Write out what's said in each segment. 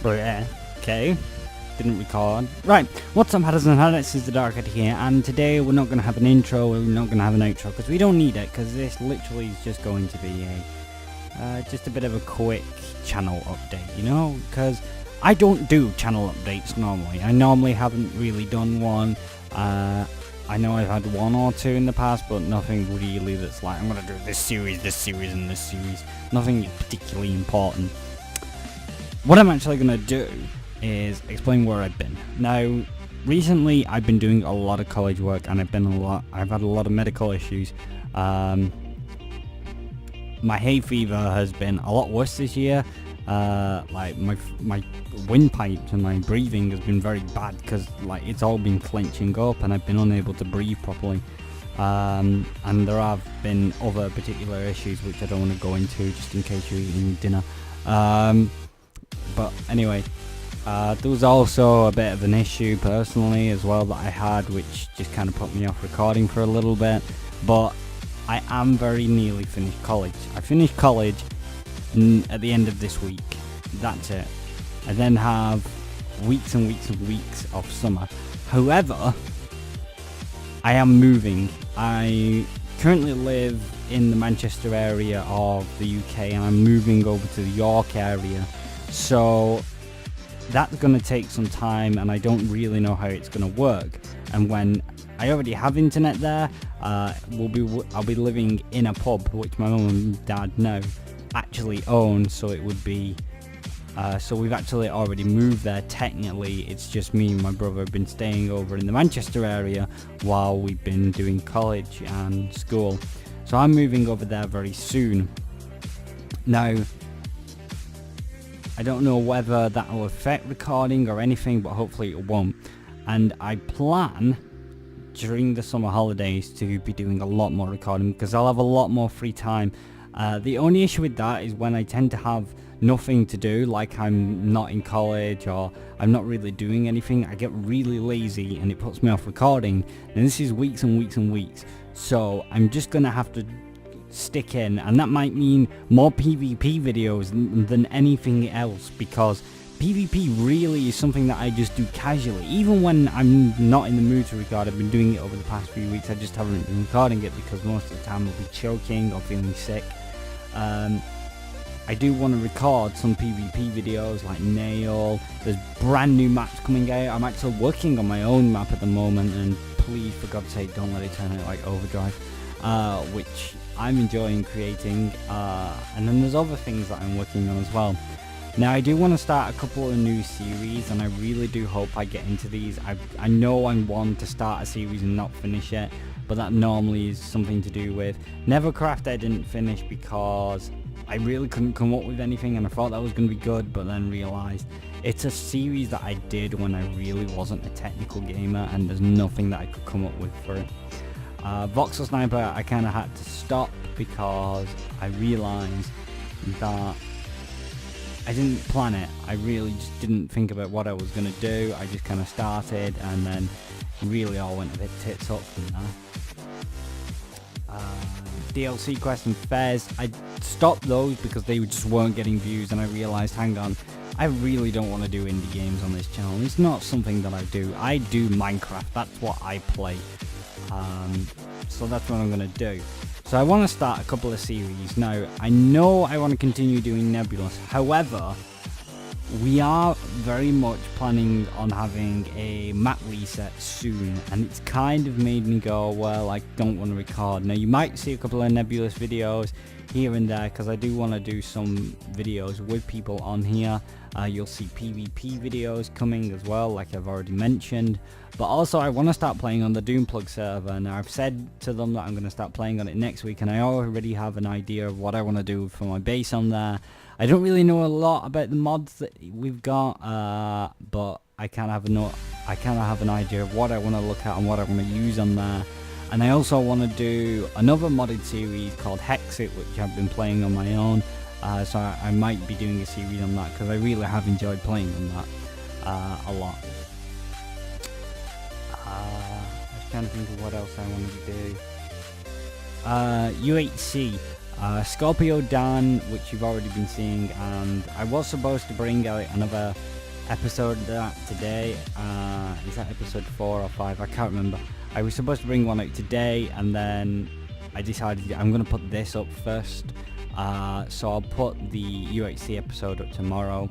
Okay, didn't record. Right, what's up, hatters and hatters? This is TheDarkHatty here, and today we're not going to have an intro, we're not going to have an outro, because we don't need it, because this literally is just going to be just a bit of a quick channel update, you know, because I don't do channel updates normally. I normally haven't really done one. I know I've had one or two in the past, but nothing really that's like, I'm going to do this series, and this series. Nothing particularly important. What I'm actually going to do is explain where I've been. Now, recently I've been doing a lot of college work, and I've had a lot of medical issues. My hay fever has been a lot worse this year. Like my windpipes and my breathing has been very bad because like it's all been clenching up, and I've been unable to breathe properly. And there have been other particular issues which I don't want to go into, just in case you're eating dinner. But anyway, there was also a bit of an issue personally as well that I had, which just kind of put me off recording for a little bit. But I am very nearly finished college. I finished college at the end of this week. That's it. I then have weeks and weeks and weeks of summer. However, I am moving. I currently live in the Manchester area of the UK, and I'm moving over to the York area. So that's going to take some time, and I don't really know how it's going to work. And when I already have internet there, I'll be living in a pub which my mum and dad now actually own, so it would be so we've actually already moved there. Technically it's just me and my brother have been staying over in the Manchester area while we've been doing college and school, so I'm moving over there very soon. Now, I don't know whether that will affect recording or anything, but hopefully it won't. And I plan during the summer holidays to be doing a lot more recording because I'll have a lot more free time. The only issue with that is when I tend to have nothing to do, like I'm not in college or I'm not really doing anything, I get really lazy and it puts me off recording. And this is weeks and weeks and weeks, so I'm just gonna have to stick in, and that might mean more PvP videos than anything else, because PvP really is something that I just do casually. Even when I'm not in the mood to record, I've been doing it over the past few weeks, I just haven't been recording it because most of the time I'll be choking or feeling sick. I do want to record some PvP videos like Nail. There's brand new maps coming out. I'm actually working on my own map at the moment, and please, for God's sake, don't let it turn out like Overdrive, which I'm enjoying creating. And then there's other things that I'm working on as well. Now, I do want to start a couple of new series, and I really do hope I get into these. I know I'm one to start a series and not finish it, but that normally is something to do with Nevercraft. I didn't finish because I really couldn't come up with anything, and I thought that was going to be good, but then realised it's a series that I did when I really wasn't a technical gamer, and there's nothing that I could come up with for it. Voxel Sniper, I kind of had to stop because I realised that I didn't plan it. I really just didn't think about what I was going to do. I just kind of started, and then really all went a bit tits up from there. DLC Quest and Fez, I stopped those because they just weren't getting views, and I realised, hang on, I really don't want to do indie games on this channel. It's not something that I do. I do Minecraft, that's what I play. So that's what I'm going to do. So I want to start a couple of series. Now, I know I want to continue doing Nebulous. However, we are very much planning on having a map reset soon, and it's kind of made me go, well, I don't want to record. Now, you might see a couple of Nebulous videos here and there, because I do want to do some videos with people on here. You'll see PvP videos coming as well, like I've already mentioned. But also, I want to start playing on the Doomplug server. Now, I've said to them that I'm going to start playing on it next week, and I already have an idea of what I want to do for my base on there. I don't really know a lot about the mods that we've got, but I kind of have an idea of what I want to look at and what I want to use on there. And I also want to do another modded series called Hexit, which I've been playing on my own. So I might be doing a series on that because I really have enjoyed playing on that a lot. I was trying to think of what else I wanted to do. UHC. Scorpio Dan, which you've already been seeing, and I was supposed to bring out another episode that today. Is that episode 4 or 5? I can't remember. I was supposed to bring one out today, and then I decided I'm going to put this up first. So I'll put the UHC episode up tomorrow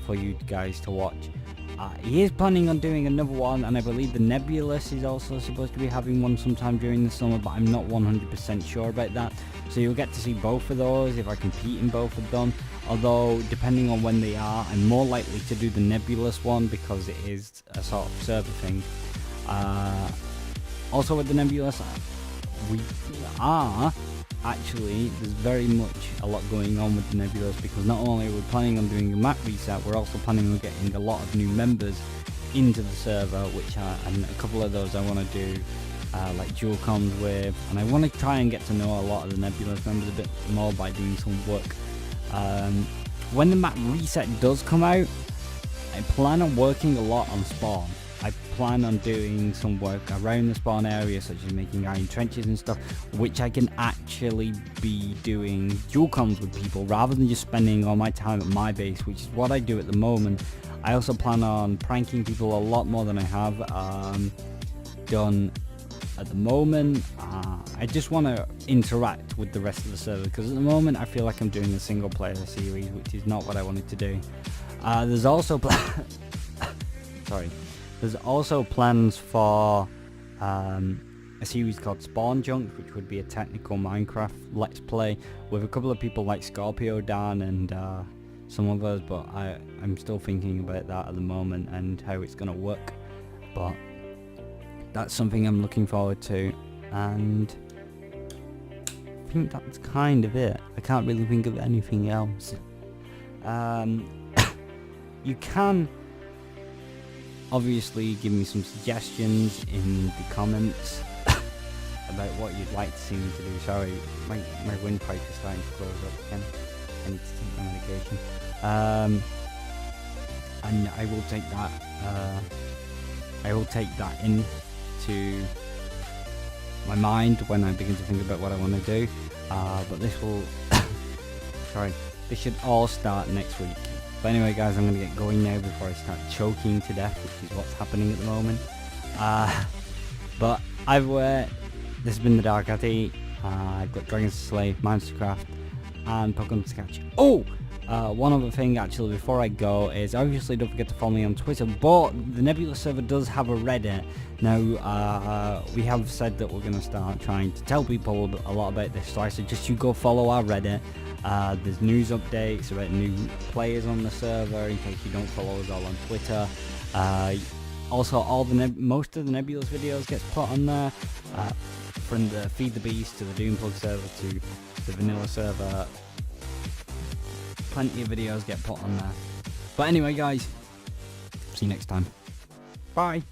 for you guys to watch. He is planning on doing another one, and I believe the Nebulous is also supposed to be having one sometime during the summer, but I'm not 100% sure about that. So you'll get to see both of those if I compete in both of them. Although, depending on when they are, I'm more likely to do the Nebulous one because it is a sort of server thing. Also with the Nebulous, we are actually, there's very much a lot going on with the Nebulous, because not only are we planning on doing a map reset, we're also planning on getting a lot of new members into the server, which and a couple of those I want to do like dual comms with, and I want to try and get to know a lot of the Nebulous members a bit more by doing some work. When the map reset does come out, I plan on working a lot on spawn. I plan on doing some work around the spawn area, such as making iron trenches and stuff, which I can actually be doing dual comms with people rather than just spending all my time at my base, which is what I do at the moment. I also plan on pranking people a lot more than I have done at the moment. I just want to interact with the rest of the server, because at the moment I feel like I'm doing a single player series, which is not what I wanted to do. There's also There's also plans for a series called Spawn Junk, which would be a technical Minecraft Let's Play with a couple of people like Scorpio, Dan, and some others, but I'm still thinking about that at the moment and how it's going to work. But that's something I'm looking forward to, and I think that's kind of it. I can't really think of anything else. You can obviously give me some suggestions in the comments about what you'd like to see me to do. Sorry, my windpipe is starting to close up again. I need to take my medication. And I will take that into my mind when I begin to think about what I want to do. But this will this should all start next week. But anyway, guys, I'm going to get going now before I start choking to death, which is what's happening at the moment. But either way, this has been the TheDarkHatty. I've got Dragons to Slay, Minecraft, and Pokemon to catch. Oh! One other thing, actually, before I go, is obviously don't forget to follow me on Twitter, but the Nebulous server does have a Reddit. Now, we have said that we're going to start trying to tell people a lot about this, so I suggest you go follow our Reddit. There's news updates about new players on the server, in case you don't follow us all on Twitter. Also, most of the Nebulous videos gets put on there, from the Feed the Beast to the Doomplug server to the vanilla server. Plenty of videos get put on there. But anyway, guys, see you next time. Bye.